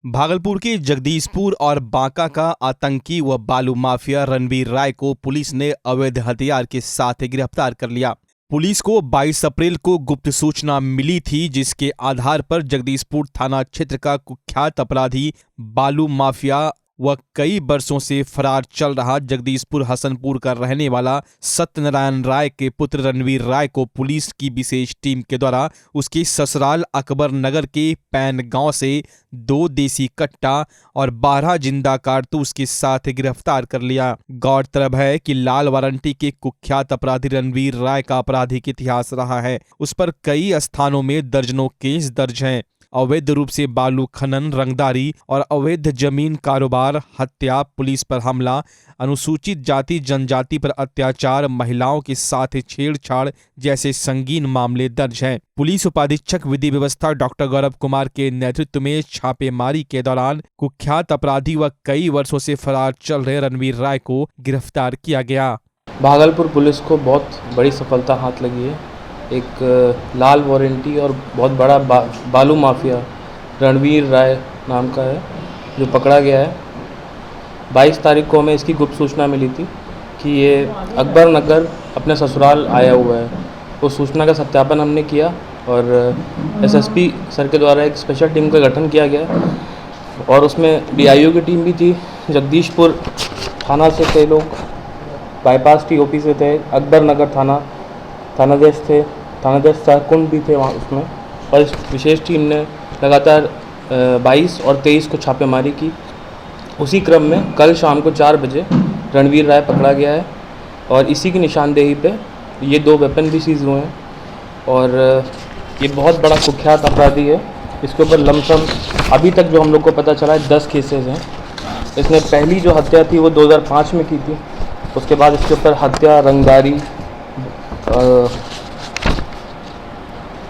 भागलपुर के जगदीशपुर और बांका का आतंकी व बालू माफिया रणवीर राय को पुलिस ने अवैध हथियार के साथ गिरफ्तार कर लिया। पुलिस को 22 अप्रैल को गुप्त सूचना मिली थी, जिसके आधार पर जगदीशपुर थाना क्षेत्र का कुख्यात अपराधी बालू माफिया व कई वर्षों से फरार चल रहा जगदीशपुर हसनपुर का रहने वाला सत्यनारायण राय के पुत्र रणवीर राय को पुलिस की विशेष टीम के द्वारा उसके ससुराल अकबर नगर के पैन गांव से 2 देसी कट्टा और 12 जिंदा कारतूस के साथ गिरफ्तार कर लिया। गौरतलब है कि लाल वारंटी के कुख्यात अपराधी रणवीर राय का आपराधिक इतिहास रहा है। उस पर कई स्थानों में दर्जनों केस दर्ज हैं। अवैध रूप से बालू खनन, रंगदारी और अवैध जमीन कारोबार, हत्या, पुलिस पर हमला, अनुसूचित जाति जनजाति पर अत्याचार, महिलाओं के साथ छेड़छाड़ जैसे संगीन मामले दर्ज हैं। पुलिस उपाधीक्षक विधि व्यवस्था डॉक्टर गौरव कुमार के नेतृत्व में छापेमारी के दौरान कुख्यात अपराधी व कई वर्षों से फरार चल रहे रणवीर राय को गिरफ्तार किया गया। भागलपुर पुलिस को बहुत बड़ी सफलता हाथ लगी है। एक लाल वारंटी और बहुत बड़ा बालू माफिया रणवीर राय नाम का है जो पकड़ा गया है। 22 तारीख को हमें इसकी गुप्त सूचना मिली थी कि ये अकबर नगर अपने ससुराल आया हुआ है। उस सूचना का सत्यापन हमने किया और एसएसपी सर के द्वारा एक स्पेशल टीम का गठन किया गया और उसमें डीआईओ की टीम भी थी। जगदीशपुर थाना से कई लोग, बाईपास टीओपी से थे, अकबर नगर थानाध्यक्ष थे, थानाध्यक्ष सहकुंड भी थे वहाँ उसमें। और इस विशेष टीम ने लगातार 22 और 23 को छापेमारी की। उसी क्रम में कल शाम को 4 बजे रणवीर राय पकड़ा गया है और इसी की निशानदेही पे ये 2 वेपन भी सीज हुए हैं। और ये बहुत बड़ा कुख्यात अपराधी है। इसके ऊपर लमसम अभी तक जो हम लोग को पता चला है 10 केसेस हैं। इसने पहली जो हत्या थी वो 2005 में की थी। उसके बाद इसके ऊपर हत्या, रंगदारी,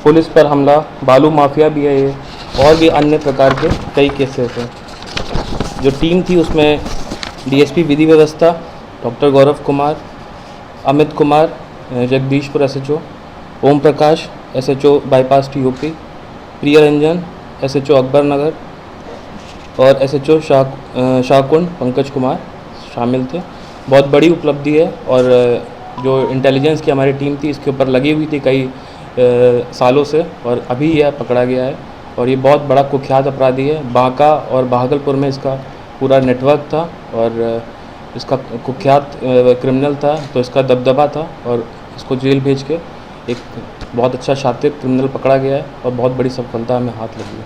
पुलिस पर हमला, बालू माफिया भी है ये, और भी अन्य प्रकार के कई केसेस हैं। जो टीम थी उसमें डीएसपी विधि व्यवस्था doctor Gaurav Kumar, Amit Kumar Jagdishpur SHO, Om Prakash SHO bypass TOP, प्रिय रंजन एसएचओ अकबर नगर और एसएचओ शाहकुंड पंकज कुमार शामिल थे। बहुत बड़ी उपलब्धि है और जो इंटेलिजेंस की हमारी टीम थी इसके ऊपर लगी हुई थी कई सालों से और अभी यह पकड़ा गया है। और ये बहुत बड़ा कुख्यात अपराधी है। बांका और भागलपुर में इसका पूरा नेटवर्क था और इसका कुख्यात क्रिमिनल था, तो इसका दबदबा था और इसको जेल भेज के एक बहुत अच्छा शातिर क्रिमिनल पकड़ा गया है और बहुत बड़ी सफलता हमें हाथ लगी है।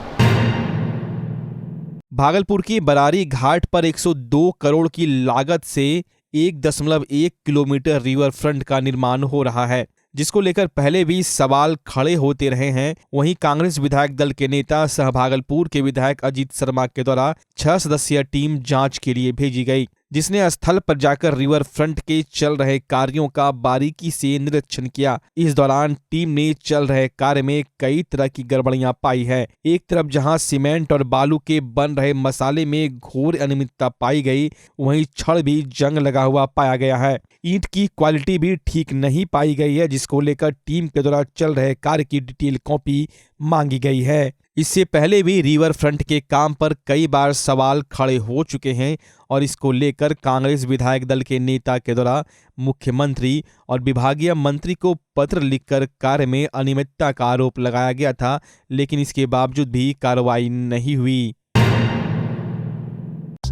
भागलपुर के बरारी घाट पर 102 करोड़ की लागत से 1.1 किलोमीटर रिवर फ्रंट का निर्माण हो रहा है, जिसको लेकर पहले भी सवाल खड़े होते रहे हैं। वहीं कांग्रेस विधायक दल के नेता सह भागलपुर के विधायक अजीत शर्मा के द्वारा 6 सदस्यीय टीम जांच के लिए भेजी गई, जिसने स्थल पर जाकर रिवर फ्रंट के चल रहे कार्यों का बारीकी से निरीक्षण किया। इस दौरान टीम ने चल रहे कार्य में कई तरह की गड़बड़ियां पाई है। एक तरफ जहां सीमेंट और बालू के बन रहे मसाले में घोर अनियमितता पाई गई, वहीं छड़ भी जंग लगा हुआ पाया गया है। ईंट की क्वालिटी भी ठीक नहीं पाई गई है, जिसको लेकर टीम के द्वारा चल रहे कार्य की डिटेल कॉपी मांगी गई है। इससे पहले भी रिवर फ्रंट के काम पर कई बार सवाल खड़े हो चुके हैं और इसको लेकर कांग्रेस विधायक दल के नेता के द्वारा मुख्यमंत्री और विभागीय मंत्री को पत्र लिखकर कार्य में अनियमितता का आरोप लगाया गया था, लेकिन इसके बावजूद भी कार्रवाई नहीं हुई।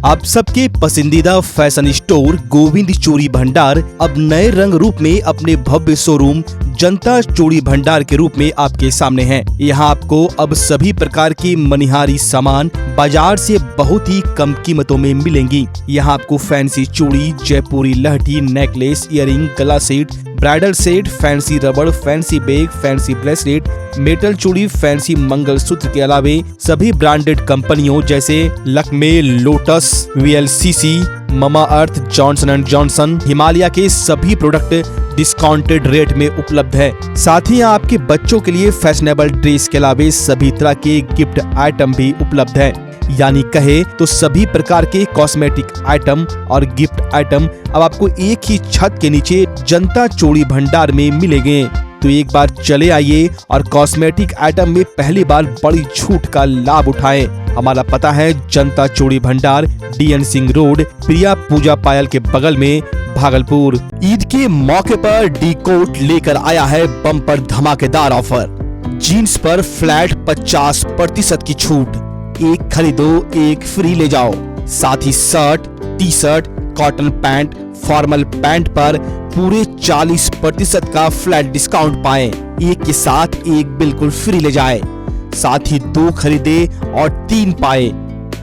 आप सबके पसंदीदा फैशन स्टोर गोविंद चूड़ी भंडार अब नए रंग रूप में अपने भव्य शोरूम जनता चूड़ी भंडार के रूप में आपके सामने है। यहाँ आपको अब सभी प्रकार की मनिहारी सामान बाजार से बहुत ही कम कीमतों में मिलेंगी। यहाँ आपको फैंसी चूड़ी, जयपुरी लहठी, नेकलेस, इयररिंग, गला सेट, ब्राइडल सेट, फैंसी रबड़, fancy bag, fancy bracelet, metal चूड़ी, फैंसी मंगलसूत्र के अलावे सभी ब्रांडेड कंपनियों जैसे Lakme, lotus, VLCC, mama earth, Johnson and Johnson, Himalaya के सभी प्रोडक्ट डिस्काउंटेड रेट में उपलब्ध है। साथ ही आपके बच्चों के लिए फैशनेबल ड्रेस के अलावे सभी तरह के गिफ्ट आइटम भी उपलब्ध है। यानी कहे तो सभी प्रकार के कॉस्मेटिक आइटम और गिफ्ट आइटम अब आपको एक ही छत के नीचे जनता चूड़ी भंडार में मिलेंगे। तो एक बार चले आइए और कॉस्मेटिक आइटम में पहली बार बड़ी छूट का लाभ उठाएं। हमारा पता है जनता चूड़ी भंडार, DN सिंह रोड, प्रिया पूजा पायल के बगल में, भागलपुर। ईद के मौके पर डी कोट लेकर आया है बम्पर धमाकेदार ऑफर। जीन्स पर फ्लैट 50% की छूट, एक खरीदो एक फ्री ले जाओ। साथ ही shirt, T shirt, cotton pant, formal pant पर पूरे 40% का फ्लैट डिस्काउंट पाएं। एक के साथ एक बिल्कुल फ्री ले जाए। साथ ही 2 खरीदे और 3 पाए।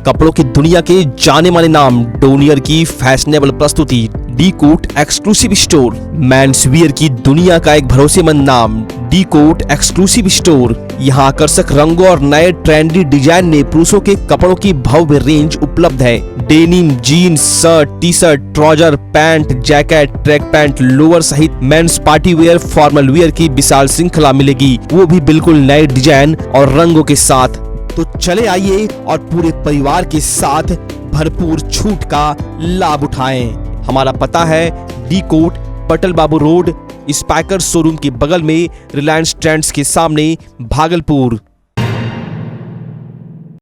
कपड़ों की दुनिया के जाने माने नाम डोनियर की फैशनेबल प्रस्तुति D'Cot exclusive store. Men's wear की दुनिया का एक भरोसेमंद नाम डी कोट एक्सक्लूसिव स्टोर। यहाँ आकर्षक रंगों और नए ट्रेंडी डिजाइन में पुरुषों के कपड़ों की भव्य रेंज उपलब्ध है। Denim, jeans, shirt, T shirt, trouser, pant, jacket, track pant, lower सहित men's party wear, formal wear की विशाल श्रृंखला मिलेगी, वो भी बिल्कुल नए डिजाइन और रंगों के साथ। तो चले आइए और पूरे परिवार के साथ भरपूर छूट का लाभ उठाएं। हमारा पता है डी कोट, पटल बाबू रोड, स्पाइकर शोरूम के बगल में, रिलायंस ट्रेंड्स के सामने, भागलपुर।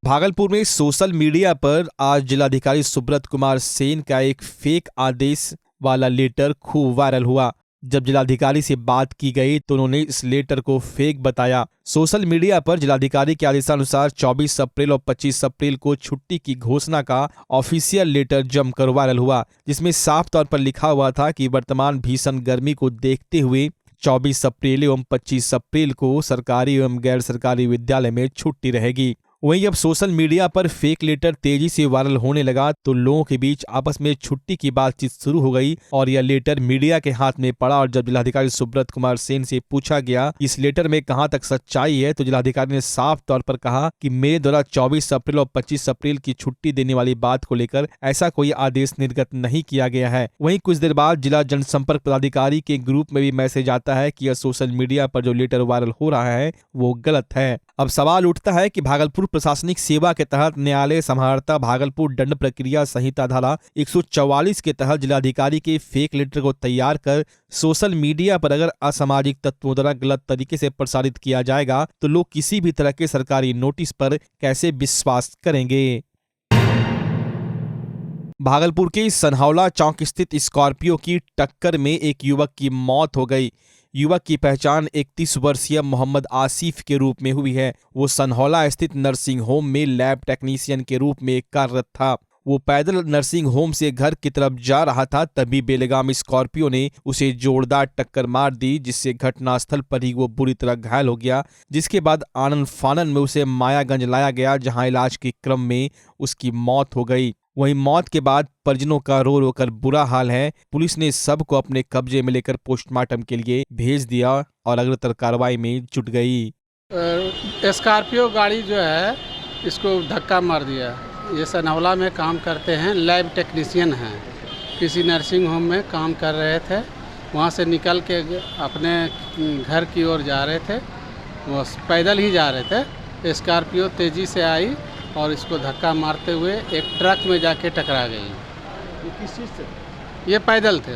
भागलपुर में सोशल मीडिया पर आज जिलाधिकारी सुब्रत कुमार सेन का एक फेक आदेश वाला लेटर खूब वायरल हुआ। जब जिलाधिकारी से बात की गई तो उन्होंने इस लेटर को फेक बताया। सोशल मीडिया पर जिलाधिकारी के आदेशानुसार 24 अप्रैल और 25 अप्रैल को छुट्टी की घोषणा का ऑफिशियल लेटर जमकर वायरल हुआ, जिसमें साफ तौर पर लिखा हुआ था कि वर्तमान भीषण गर्मी को देखते हुए 24 अप्रैल एवं 25 अप्रैल को सरकारी एवं गैर सरकारी विद्यालय में छुट्टी रहेगी। वहीं अब सोशल मीडिया पर फेक लेटर तेजी से वायरल होने लगा तो लोगों के बीच आपस में छुट्टी की बातचीत शुरू हो गई और यह लेटर मीडिया के हाथ में पड़ा। और जब जिलाधिकारी सुब्रत कुमार सेन से पूछा गया इस लेटर में कहां तक सच्चाई है तो जिलाधिकारी ने साफ तौर पर कहा कि मेरे द्वारा 24 अप्रैल और 25 अप्रैल की छुट्टी देने वाली बात को लेकर ऐसा कोई आदेश निर्गत नहीं किया गया है। वहीं कुछ देर बाद जिला जनसंपर्क पदाधिकारी के ग्रुप में भी मैसेज आता है कि यह सोशल मीडिया पर जो लेटर वायरल हो रहा है वो गलत है। अब सवाल उठता है कि भागलपुर प्रशासनिक सेवा के तहत न्यायालय समाहर्ता भागलपुर दंड प्रक्रिया संहिता धारा 144 के तहत जिलाधिकारी के फेक लेटर को तैयार कर सोशल मीडिया पर अगर असामाजिक तत्वों द्वारा गलत तरीके से प्रसारित किया जाएगा तो लोग किसी भी तरह के सरकारी नोटिस पर कैसे विश्वास करेंगे। भागलपुर के सनहौला चौक स्थित स्कॉर्पियो की टक्कर में एक युवक की मौत हो गई। युवक की पहचान 31 वर्षीय मोहम्मद आसिफ के रूप में हुई है। वो सनहौला स्थित नर्सिंग होम में लैब टेक्नीशियन के रूप में कार्यरत था। वो पैदल नर्सिंग होम से घर की तरफ जा रहा था, तभी बेलगाम स्कॉर्पियो ने उसे जोरदार टक्कर मार दी, जिससे घटनास्थल पर ही वो बुरी तरह घायल हो गया। जिसके बाद आनन फानन में उसे मायागंज लाया गया, जहां इलाज के क्रम में उसकी मौत हो गई। वहीं मौत के बाद परिजनों का रो रो कर बुरा हाल है। पुलिस ने सब को अपने कब्जे में लेकर पोस्टमार्टम के लिए भेज दिया और अग्रतर कार्रवाई में जुट गई। स्कॉर्पियो गाड़ी जो है इसको धक्का मार दिया। ये सनहौला में काम करते हैं, लैब टेक्नीशियन हैं, किसी नर्सिंग होम में काम कर रहे थे। वहाँ से निकल के अपने घर की ओर जा रहे थे, वो पैदल ही जा रहे थे। स्कॉर्पियो तेज़ी से आई और इसको धक्का मारते हुए एक ट्रक में जाके टकरा गई। ये किस चीज़ से? ये पैदल थे,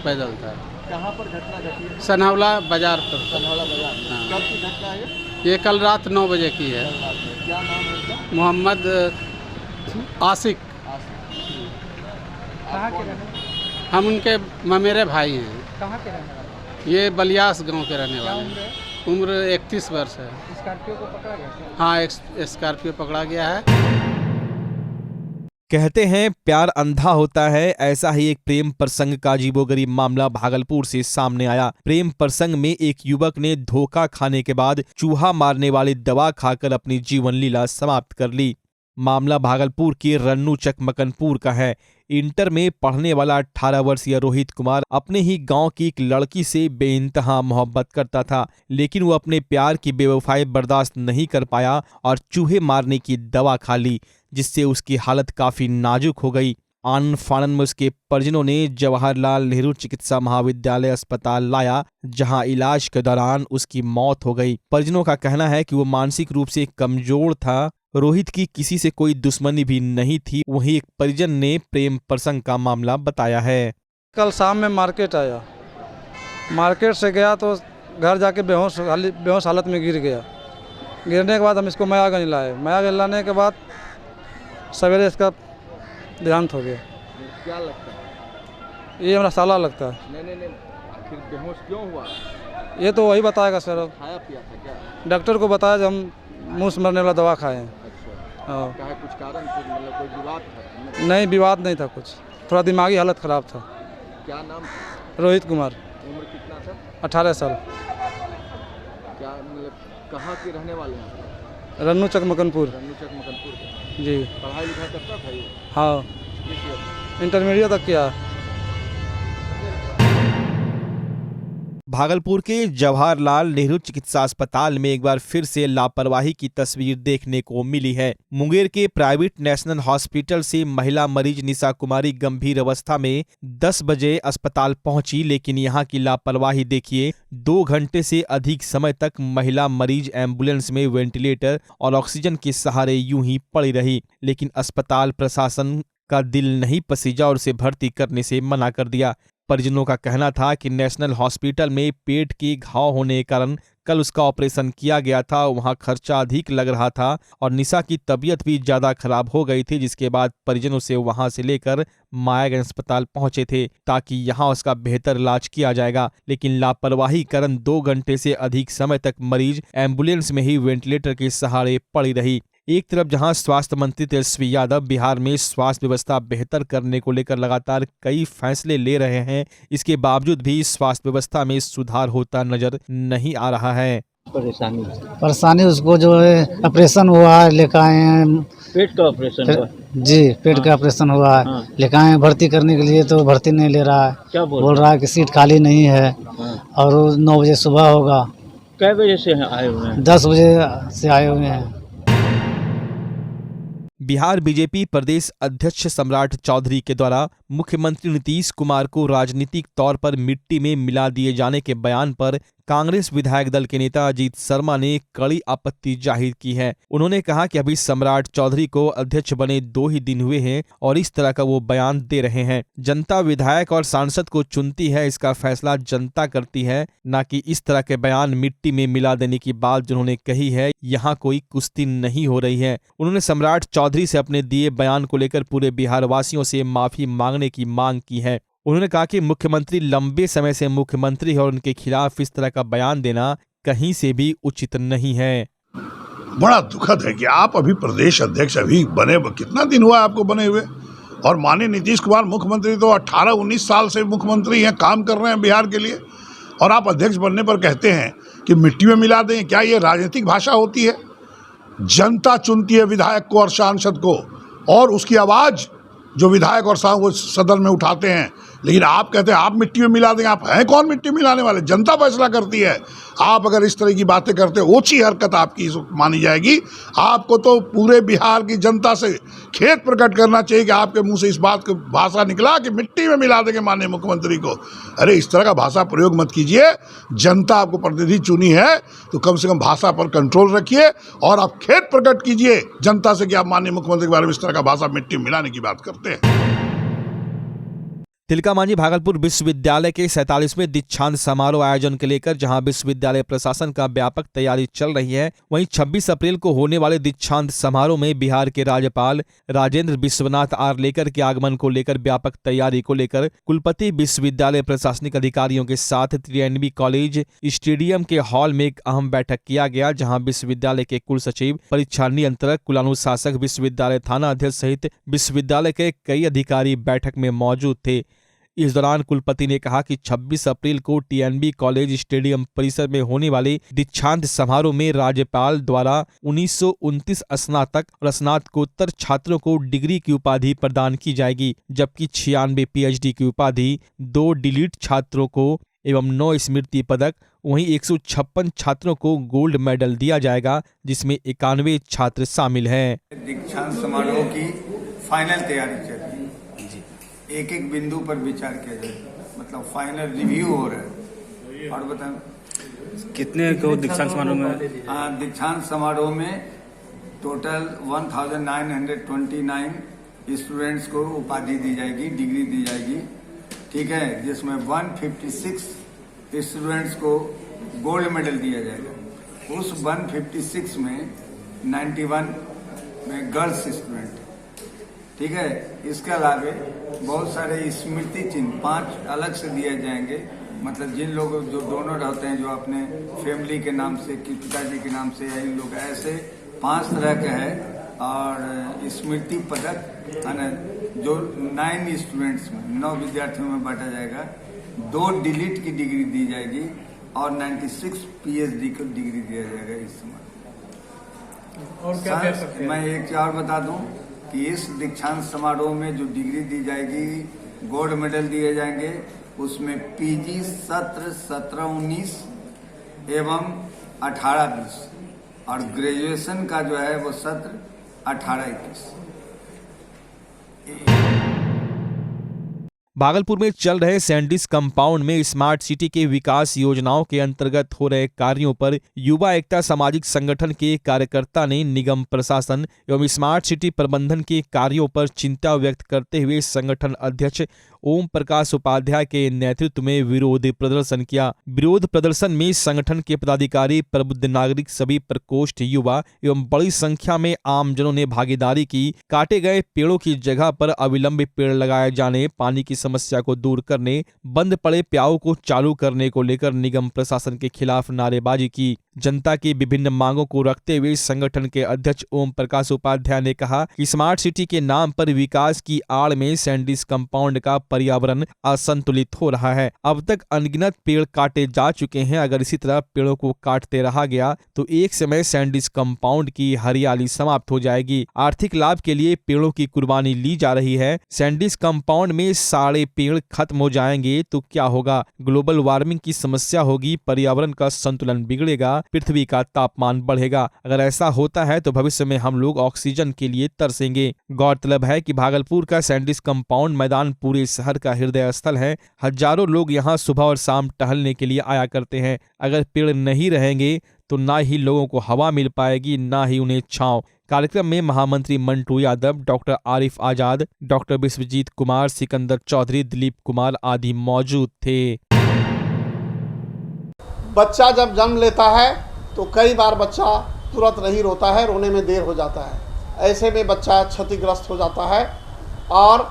पैदल था। कहाँ पर घटना घटी है? सनहौला बाजार पर। सनहौला बाजार। हाँ। कब की घटना है? ये कल रात 9 बजे की है। क्या नाम है उसका? मोहम्मद आसिक। कहाँ के रहने? हम उनके ममेरे भाई हैं। कहाँ के रहने वाले? ये बलियास गांव के रहने वाले हैं। उम्र 31 वर्ष है। स्कॉर्पियो को पकड़ा गया क्या? हाँ, एक स्कॉर्पियो पकड़ा गया है। कहते हैं प्यार अंधा होता है, ऐसा ही एक प्रेम प्रसंग का अजीबोगरीब मामला भागलपुर से सामने आया। प्रेम प्रसंग में एक युवक ने धोखा खाने के बाद चूहा मारने वाली दवा खाकर अपनी जीवन लीला समाप्त कर ली। मामला भागलपुर के रन्नूचक मकनपुर का है। इंटर में पढ़ने वाला 18 वर्षीय रोहित कुमार अपने ही गांव की एक लड़की से बेइंतहा मोहब्बत करता था, लेकिन वो अपने प्यार की बेवफाई बर्दाश्त नहीं कर पाया और चूहे मारने की दवा खा ली, जिससे उसकी हालत काफी नाजुक हो गई। आनन फानन में उसके परिजनों ने जवाहरलाल नेहरू चिकित्सा महाविद्यालय अस्पताल लाया, जहां इलाज के दौरान उसकी मौत हो गई। परिजनों का कहना है कि वो मानसिक रूप से कमजोर था। रोहित की किसी से कोई दुश्मनी भी नहीं थी। वहीं एक परिजन ने प्रेम प्रसंग का मामला बताया है। कल शाम में मार्केट आया, मार्केट से गया तो घर जाके बेहोश हालत में गिर गया। गिरने के बाद हम इसको मायागंज लाए। मायागंज लाने के बाद सवेरे इसका देहांत हो गया। क्या लगता है? ये हमारा साला लगता है। नहीं, आखिर बेहोश क्यों हुआ? ये तो वही बताएगा सर। खाया पिया था क्या? डॉक्टर को बताया जब हम मुँह से मरने वाला दवा खाए हैं। अच्छा, हाँ। क्या है, कुछ कारण फिर मतलब कोई विवाद था? नहीं, विवाद नहीं था कुछ, थोड़ा दिमागी हालत ख़राब था। क्या नाम था? रोहित कुमार, उम्र कितना था? 18 साल, क्या मतलब कहाँ के रहने वाले हैं? रन्नू चक मकनपुर। रन्नूचक मकनपुर के। जी पढ़ाई लिखाई करता था ये? हाँ, किस ईयर में? इंटरमीडिएट तक किया। भागलपुर के जवाहरलाल नेहरू चिकित्सा अस्पताल में एक बार फिर से लापरवाही की तस्वीर देखने को मिली है। मुंगेर के प्राइवेट नेशनल हॉस्पिटल से महिला मरीज निशा कुमारी गंभीर अवस्था में 10 बजे अस्पताल पहुंची, लेकिन यहां की लापरवाही देखिए। 2 घंटे से अधिक समय तक महिला मरीज एम्बुलेंस में वेंटिलेटर और ऑक्सीजन के सहारे यूं ही पड़ी रही, लेकिन अस्पताल प्रशासन का दिल नहीं पसीजा और उसे भर्ती करने से मना कर दिया। परिजनों का कहना था कि नेशनल हॉस्पिटल में पेट के घाव होने के कारण कल उसका ऑपरेशन किया गया था, वहां खर्चा अधिक लग रहा था और निशा की तबीयत भी ज्यादा खराब हो गई थी, जिसके बाद परिजनों से वहां से लेकर मायागंज अस्पताल पहुंचे थे ताकि यहां उसका बेहतर इलाज किया जाएगा। लेकिन लापरवाही कारण 2 घंटे से अधिक समय तक मरीज एम्बुलेंस में ही वेंटिलेटर के सहारे पड़ी रही। एक तरफ जहां स्वास्थ्य मंत्री तेजस्वी यादव बिहार में स्वास्थ्य व्यवस्था बेहतर करने को लेकर लगातार कई फैसले ले रहे हैं, इसके बावजूद भी स्वास्थ्य व्यवस्था में सुधार होता नजर नहीं आ रहा है। परेशानी उसको जो है ऑपरेशन हुआ है, लेकर आए हैं। पेट का ऑपरेशन हुआ? जी, पेट का ऑपरेशन हुआ है। लेकर आए हैं भर्ती करने के लिए, तो भर्ती नहीं ले रहा है। क्या बोल रहा है कि सीट खाली नहीं है और 9 बजे सुबह होगा। कै बजे से आए हुए हैं? 10 बजे से आए हुए हैं। बिहार बीजेपी प्रदेश अध्यक्ष सम्राट चौधरी के द्वारा मुख्यमंत्री नीतीश कुमार को राजनीतिक तौर पर मिट्टी में मिला दिए जाने के बयान पर कांग्रेस विधायक दल के नेता अजीत शर्मा ने कड़ी आपत्ति जाहिर की है। उन्होंने कहा कि अभी सम्राट चौधरी को अध्यक्ष बने 2 ही दिन हुए हैं और इस तरह का वो बयान दे रहे हैं। जनता विधायक और सांसद को चुनती है, इसका फैसला जनता करती है, न कि इस तरह के बयान मिट्टी में मिला देने की बात जिन्होंने कही है। यहाँ कोई कुश्ती नहीं हो रही है। उन्होंने सम्राट चौधरी से अपने दिए बयान को लेकर पूरे बिहार वासियों से माफी मांगने की मांग की है। उन्होंने कहा कि मुख्यमंत्री लंबे समय से मुख्यमंत्री है और उनके खिलाफ इस तरह का बयान देना कहीं से भी उचित नहीं है। बड़ा दुखद है कि आप अभी प्रदेश अध्यक्ष अभी बने, कितना दिन हुआ आपको बने हुए, और माननीय नीतीश कुमार मुख्यमंत्री तो 18-19 साल से मुख्यमंत्री हैं, काम कर रहे हैं बिहार के लिए, और आप अध्यक्ष बनने पर कहते हैं कि मिट्टी में मिला दें। क्या ये राजनीतिक भाषा होती है? जनता चुनती है विधायक को और सांसद को, और उसकी आवाज़ जो विधायक और सांसद वो सदन में उठाते हैं, लेकिन आप कहते हैं आप मिट्टी में मिला देंगे। आप हैं कौन मिट्टी मिलाने वाले? जनता फैसला करती है। आप अगर इस तरह की बातें करते हो, ओछी हरकत आपकी मानी जाएगी। आपको तो पूरे बिहार की जनता से खेद प्रकट करना चाहिए कि आपके मुंह से इस बात का भाषा निकला कि मिट्टी में मिला देंगे माननीय मुख्यमंत्री को। अरे इस तरह का भाषा प्रयोग मत कीजिए। जनता आपको प्रतिनिधि चुनी है तो कम से कम भाषा पर कंट्रोल रखिए और आप खेद प्रकट कीजिए जनता से कि आप माननीय मुख्यमंत्री के बारे में इस तरह का भाषा मिट्टी में मिलाने की बात करते हैं। तिलका मांझी भागलपुर विश्वविद्यालय के 47वें दीक्षांत समारोह आयोजन के लेकर जहां विश्वविद्यालय प्रशासन का व्यापक तैयारी चल रही है, वहीं 26 अप्रैल को होने वाले दीक्षांत समारोह में बिहार के राज्यपाल राजेंद्र विश्वनाथ आर्लेकर के आगमन को लेकर व्यापक तैयारी को लेकर कुलपति विश्वविद्यालय प्रशासनिक अधिकारियों के साथ TNB कॉलेज स्टेडियम के हॉल में एक अहम बैठक किया गया, जहाँ विश्वविद्यालय के कुल सचिव, परीक्षा नियंत्रक, कुलानुशासक, विश्वविद्यालय थाना अध्यक्ष सहित विश्वविद्यालय के कई अधिकारी बैठक में मौजूद थे। इस दौरान कुलपति ने कहा कि 26 अप्रैल को TNB कॉलेज स्टेडियम परिसर में होने वाले दीक्षांत समारोह में राज्यपाल द्वारा 1929 स्नातक और स्नातकोत्तर छात्रों को डिग्री की उपाधि प्रदान की जाएगी, जबकि 96 PhD की उपाधि, 2 डिलीट छात्रों को एवं 9 स्मृति पदक, वहीं 156 छात्रों को गोल्ड मेडल दिया जाएगा, जिसमें 91 छात्र शामिल हैं। दीक्षांत समारोह की फाइनल तैयारी चल रही है, एक एक बिंदु पर विचार किया जाए, मतलब फाइनल रिव्यू हो रहा है। और बताएं कितने को दीक्षांत समारोह में? दीक्षांत समारोह में टोटल 1929 स्टूडेंट्स को उपाधि दी जाएगी, डिग्री दी जाएगी, ठीक है, जिसमें 156 स्टूडेंट्स को गोल्ड मेडल दिया जाएगा। उस 156 में 91 में गर्ल्स स्टूडेंट, ठीक है। इसके अलावा बहुत सारे स्मृति चिन्ह 5 अलग से दिए जाएंगे, मतलब जिन लोगों जो डोनर होते हैं, जो अपने फैमिली के नाम से कि पिताजी के नाम से, या इन लोग ऐसे 5 तरह के हैं। और स्मृति पदक जो 9 स्टूडेंट्स में 9 विद्यार्थियों में बांटा जाएगा। 2 डिलीट की डिग्री दी जाएगी और 96 PhD की डिग्री दिया जाएगा इस समय। और क्या कह सकते हैं? मैं एक चीज और बता दूं कि इस दीक्षांत समारोह में जो डिग्री दी जाएगी, गोल्ड मेडल दिए जाएंगे, उसमें PG सत्र 17-19 एवं 18-20 और ग्रेजुएशन का जो है वो सत्र 18-21। भागलपुर में चल रहे सैंडिस कंपाउंड में स्मार्ट सिटी के विकास योजनाओं के अंतर्गत हो रहे कार्यों पर युवा एकता सामाजिक संगठन के कार्यकर्ता ने निगम प्रशासन एवं स्मार्ट सिटी प्रबंधन के कार्यों पर चिंता व्यक्त करते हुए संगठन अध्यक्ष ओम प्रकाश उपाध्याय के नेतृत्व में विरोध प्रदर्शन किया। विरोध प्रदर्शन में संगठन के पदाधिकारी, प्रबुद्ध नागरिक, सभी प्रकोष्ठ, युवा एवं बड़ी संख्या में आमजनों ने भागीदारी की। काटे गए पेड़ों की जगह पर अविलंब पेड़ लगाए जाने, पानी की समस्या को दूर करने, बंद पड़े प्याऊ को चालू करने को लेकर निगम प्रशासन के खिलाफ नारेबाजी की। जनता की विभिन्न मांगों को रखते हुए संगठन के अध्यक्ष ओम प्रकाश उपाध्याय ने कहा कि स्मार्ट सिटी के नाम पर विकास की आड़ में सैंडिस कंपाउंड का पर्यावरण असंतुलित हो रहा है। अब तक अनगिनत पेड़ काटे जा चुके हैं। अगर इसी तरह पेड़ों को काटते रहा गया तो एक समय सैंडिस कंपाउंड की हरियाली समाप्त हो जाएगी। आर्थिक लाभ के लिए पेड़ों की कुर्बानी ली जा रही है। सैंडिस कंपाउंड में सारे पेड़ खत्म हो जाएंगे तो क्या होगा? ग्लोबल वार्मिंग की समस्या होगी, पर्यावरण का संतुलन बिगड़ेगा, पृथ्वी का तापमान बढ़ेगा। अगर ऐसा होता है तो भविष्य में हम लोग ऑक्सीजन के लिए तरसेंगे। गौरतलब है कि भागलपुर का सैंडिस कंपाउंड मैदान पूरे शहर का हृदय स्थल है। हजारों लोग यहाँ सुबह और शाम टहलने के लिए आया करते हैं। अगर पेड़ नहीं रहेंगे तो ना ही लोगों को हवा मिल पाएगी, ना ही उन्हें छांव। कार्यक्रम में महामंत्री मंटू यादव, डॉक्टर आरिफ आजाद, डॉक्टर विश्वजीत कुमार, सिकंदर चौधरी, दिलीप कुमार आदि मौजूद थे। बच्चा जब जन्म लेता है तो कई बार बच्चा तुरंत नहीं रोता है, रोने में देर हो जाता है। ऐसे में बच्चा क्षतिग्रस्त हो जाता है और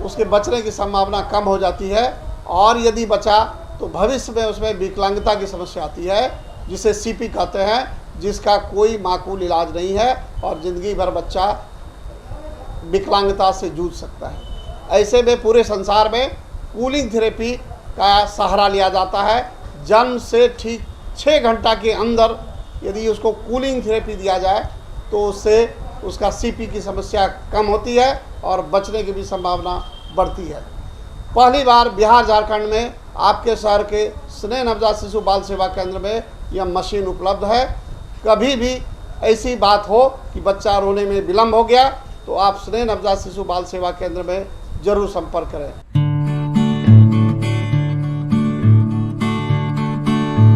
उसके बचने की संभावना कम हो जाती है। और यदि बचा तो भविष्य में उसमें विकलांगता की समस्या आती है, जिसे CP कहते हैं, जिसका कोई माकूल इलाज नहीं है और ज़िंदगी भर बच्चा विकलांगता से जूझ सकता है। ऐसे में पूरे संसार में कूलिंग थेरेपी का सहारा लिया जाता है। जन्म से ठीक 6 घंटा के अंदर यदि उसको कूलिंग थेरेपी दिया जाए तो उससे उसका CP की समस्या कम होती है और बचने की भी संभावना बढ़ती है। पहली बार बिहार झारखंड में आपके शहर के स्नेह नवजात शिशु बाल सेवा केंद्र में यह मशीन उपलब्ध है। कभी भी ऐसी बात हो कि बच्चा रोने में विलम्ब हो गया तो आप स्नेह नवजात शिशु बाल सेवा केंद्र में जरूर संपर्क करें।